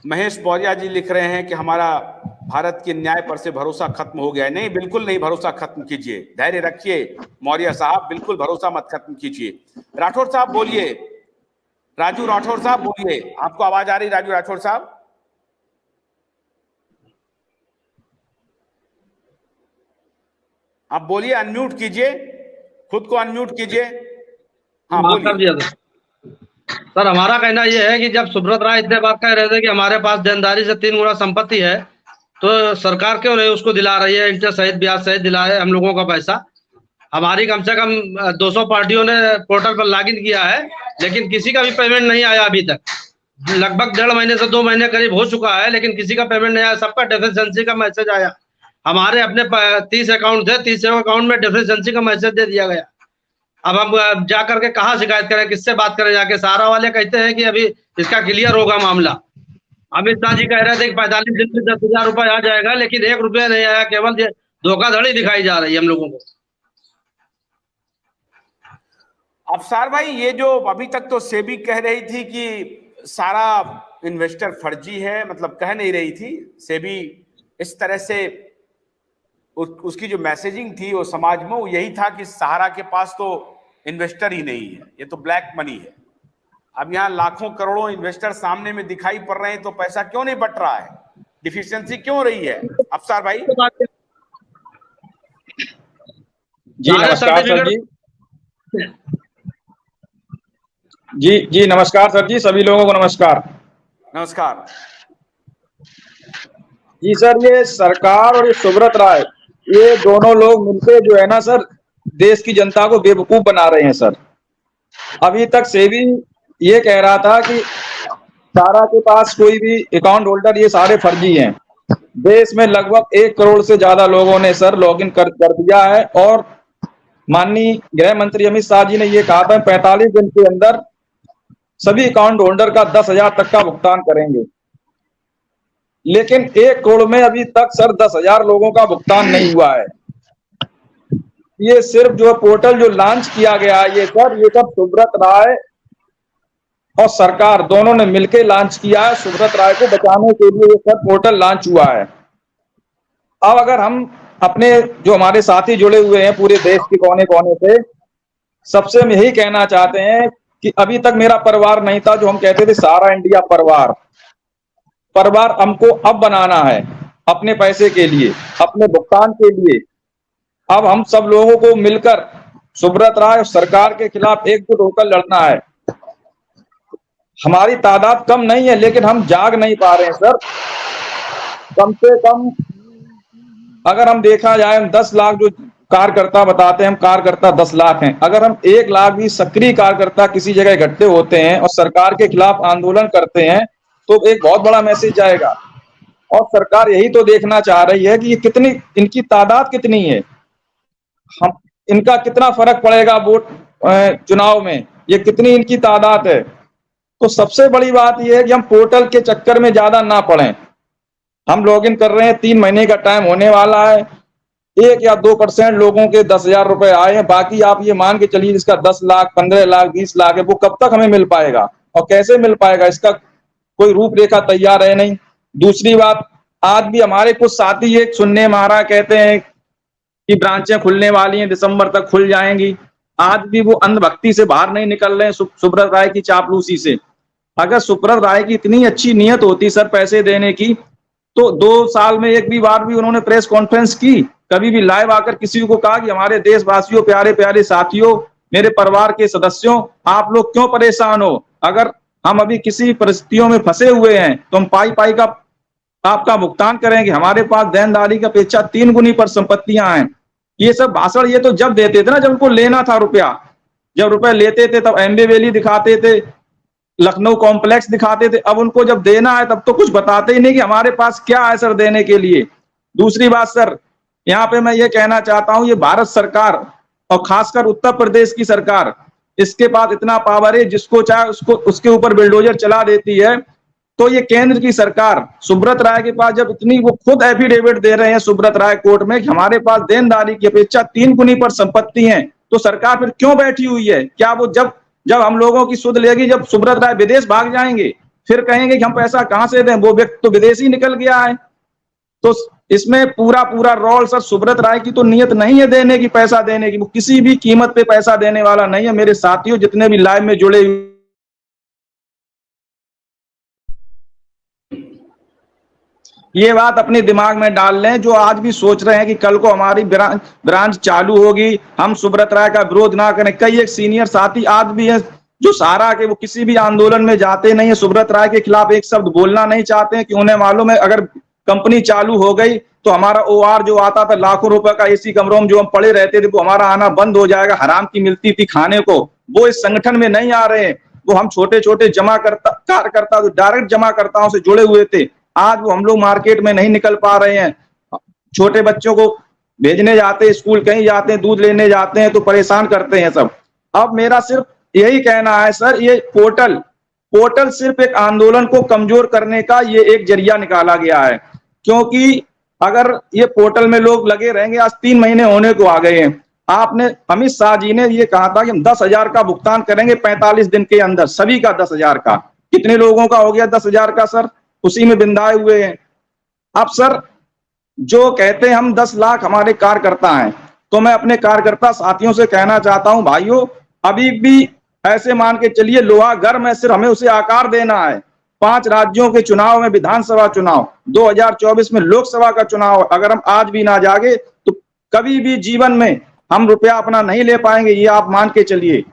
महेश मौर्य जी लिख रहे हैं कि हमारा भारत के न्याय पर से भरोसा खत्म हो गया है। नहीं, बिल्कुल नहीं, भरोसा खत्म कीजिए, धैर्य रखिए मौर्य साहब, बिल्कुल भरोसा मत खत्म कीजिए। राठौर साहब बोलिए, राजू राठौर साहब बोलिए, आपको आवाज आ रही राजू राठौर साहब? आप बोलिए, अनम्यूट कीजिए, खुद को अनम्यूट कीजिए। हाँ माफ कर बोलिए। दिया सर, हमारा कहना यह है कि जब सुब्रत राय इतने बार कह रहे थे कि हमारे पास देनदारी से 3 गुना संपत्ति है, तो सरकार क्यों नहीं उसको दिला रही है, इंटरेस्ट सहित ब्याज सहित दिला है हम लोगों का पैसा। हमारी कम से कम 200 पार्टियों ने पोर्टल पर लॉगिन किया है, लेकिन किसी का भी पेमेंट नहीं आया अभी तक। लगभग 1.5 महीने से 2 महीने करीब हो चुका है, लेकिन किसी का पेमेंट नहीं आया। सबका डेफिशिएंसी का मैसेज आया। हमारे अपने 30 अकाउंट थे, 30 अकाउंट में डेफिशिएंसी का मैसेज दे दिया गया। अब हम जा करके कहाँ शिकायत करें, किससे बात करें जाके? सहारा वाले कहते हैं कि अभी इसका क्लियर होगा मामला। अमित शाह जी कह रहे थे कि 45 दिन में 10,000 रुपए आ जाएगा, लेकिन 1 रुपया नहीं आया। केवल धोखाधड़ी दिखाई जा रही है हम लोगों को। अफसार भाई, ये जो अभी तक तो सेबी कह रही थी कि सारा इन्वेस्टर फर्जी है, मतलब कह नहीं रही थी सेबी इस तरह से, उसकी जो मैसेजिंग थी वो समाज में वो यही था कि सहारा के पास तो इन्वेस्टर ही नहीं है, ये तो ब्लैक मनी है। अब यहाँ लाखों करोड़ों इन्वेस्टर सामने में दिखाई पड़ रहे हैं, तो पैसा क्यों नहीं बट रहा है? डिफिशियंसी क्यों रही है अफसार भाई? जी नमस्कार सर जी। जी नमस्कार सर जी, सभी लोगों को नमस्कार। नमस्कार जी सर, ये सरकार और ये सुब्रत राय, ये दोनों लोग मिलकर जो है ना सर, देश की जनता को बेवकूफ बना रहे हैं सर। अभी तक सेबी ये कह रहा था कि सारा के पास कोई भी अकाउंट होल्डर ये सारे फर्जी हैं। देश में लगभग 1 करोड़ से ज्यादा लोगों ने सर लॉगिन कर दिया है, और माननीय गृह मंत्री अमित शाह जी ने ये कहा था 45 दिन के अंदर सभी अकाउंट होल्डर का 10,000 तक का भुगतान करेंगे। लेकिन 1 करोड़ में अभी तक सर 10,000 लोगों का भुगतान नहीं हुआ है। ये सिर्फ जो पोर्टल जो लॉन्च किया गया है, ये सब सुब्रत राय और सरकार दोनों ने मिलकर लॉन्च किया है। सुब्रत राय को बचाने के लिए ये सब पोर्टल लॉन्च हुआ है। अब अगर हम अपने जो हमारे साथी जुड़े हुए हैं पूरे देश के कोने कोने से, सबसे हम यही कहना चाहते हैं कि अभी तक मेरा परिवार नहीं था, जो हम कहते थे सारा इंडिया परिवार हमको अब बनाना है, अपने पैसे के लिए, अपने भुगतान के लिए। अब हम सब लोगों को मिलकर सुब्रत राय और सरकार के खिलाफ एकजुट होकर लड़ना है। हमारी तादाद कम नहीं है, लेकिन हम जाग नहीं पा रहे हैं सर। कम से कम अगर हम देखा जाए, हम 10 लाख जो कार्यकर्ता बताते हैं, हम कार्यकर्ता 10 लाख हैं। अगर हम 1 लाख भी सक्रिय कार्यकर्ता किसी जगह इकट्ठे होते हैं और सरकार के खिलाफ आंदोलन करते हैं, तो एक बहुत बड़ा मैसेज जाएगा। और सरकार यही तो देखना चाह रही है कि ये कितनी, इनकी तादाद कितनी है, हम इनका कितना फर्क पड़ेगा वोट चुनाव में, ये कितनी इनकी तादाद है। तो सबसे बड़ी बात यह है कि हम पोर्टल के चक्कर में ज्यादा ना पड़ें। हम लॉगिन कर रहे हैं, 3 महीने का टाइम होने वाला है। 1 या 2% लोगों के 10,000 रुपए आए हैं। बाकी आप ये मान के चलिए जिसका 10 लाख, 15 लाख, 20 लाख है, वो कब तक हमें मिल पाएगा और कैसे मिल पाएगा, इसका कोई रूपरेखा तैयार है नहीं। दूसरी बात, आज भी हमारे कुछ साथी एक सुनने में आ रहा, कहते हैं कि ब्रांचें खुलने वाली हैं, दिसंबर तक खुल जाएंगी। आज भी वो अंधभक्ति से बाहर नहीं निकल रहे हैं, सुब्रत राय की चापलूसी से। अगर सुब्रत राय की इतनी अच्छी नीयत होती सर पैसे देने की, तो 2 साल में एक भी बार भी उन्होंने प्रेस कॉन्फ्रेंस की, कभी भी लाइव आकर किसी को कहा कि हमारे देशवासियों, प्यारे प्यारे साथियों, मेरे परिवार के सदस्यों, आप लोग क्यों परेशान हो? अगर हम अभी किसी परिस्थितियों में फंसे हुए हैं तो हम पाई पाई का आपका भुगतान करेंगे। हमारे पास देनदारी की अपेक्षा 3 गुनी पर संपत्तियां हैं। ये सब भाषण ये तो जब देते थे ना, जब उनको लेना था रुपया, जब रुपए लेते थे तब एम्बे वैली दिखाते थे, लखनऊ कॉम्प्लेक्स दिखाते थे। अब उनको जब देना है तब तो कुछ बताते ही नहीं कि हमारे पास क्या है सर देने के लिए। दूसरी बात सर, यहाँ पे मैं ये कहना चाहता हूँ, ये भारत सरकार और खासकर उत्तर प्रदेश की सरकार, इसके पास इतना पावर है, जिसको चाहे उसको उसके ऊपर बिल्डोजर चला देती है। तो ये केंद्र की सरकार सुब्रत राय के पास जब इतनी, वो खुद एफिडेविट दे रहे हैं सुब्रत राय कोर्ट में कि हमारे पास देनदारी की अपेक्षा 3 गुनी पर संपत्ति है, तो सरकार फिर क्यों बैठी हुई है? क्या वो जब हम लोगों की सुध लेगी, जब सुब्रत राय विदेश भाग जाएंगे, फिर कहेंगे कि हम पैसा कहां से दें, वो व्यक्ति तो विदेशी निकल गया है। तो इसमें पूरा पूरा रोल सर सुब्रत राय की तो नियत नहीं है देने की, पैसा देने की, वो किसी भी कीमत पे पैसा देने वाला नहीं है। मेरे साथियों जितने भी लाइव में जुड़े, ये बात अपने दिमाग में डाल लें जो आज भी सोच रहे हैं कि कल को हमारी ब्रांच चालू होगी, हम सुब्रत राय का विरोध ना करें। कई एक सीनियर साथी आज भी है जो सहारा के, वो किसी भी आंदोलन में जाते नहीं है, सुब्रत राय के खिलाफ एक शब्द बोलना नहीं चाहते हैं कि उन्हें मालूम है अगर कंपनी चालू हो गई तो हमारा ओआर जो आता था लाखों रुपए का एसी कमरों में जो हम पड़े रहते थे वो हमारा आना बंद हो जाएगा, हराम की मिलती थी खाने को। वो इस संगठन में नहीं आ रहे हैं, वो हम छोटे छोटे कार्यकर्ता जो डायरेक्ट जमाकर्ताओं से जुड़े हुए थे, आज वो हम लोग मार्केट में नहीं निकल पा रहे हैं। छोटे बच्चों को भेजने जाते, स्कूल कहीं जाते हैं, दूध लेने जाते हैं तो परेशान करते हैं सब। अब मेरा सिर्फ यही कहना है सर, ये पोर्टल सिर्फ एक आंदोलन को कमजोर करने का ये एक जरिया निकाला गया है, क्योंकि अगर ये पोर्टल में लोग लगे रहेंगे, आज 3 महीने होने को आ गए हैं, आपने अमित शाह जी ने ये कहा था कि हम 10,000 का भुगतान करेंगे 45 दिन के अंदर, सभी का 10,000 का। कितने लोगों का हो गया 10,000 का सर? उसी में बिंदाए हुए हैं। अब सर जो कहते हैं हम 10 लाख हमारे कार्यकर्ता हैं, तो मैं अपने कार्यकर्ता साथियों से कहना चाहता हूं, भाइयों अभी भी ऐसे मान के चलिए लोहा गर्म है, सिर्फ हमें उसे आकार देना है। 5 राज्यों के चुनाव में, विधानसभा चुनाव, 2024 में लोकसभा का चुनाव, अगर हम आज भी ना जागे तो कभी भी जीवन में हम रुपया अपना नहीं ले पाएंगे, ये आप मान के चलिए।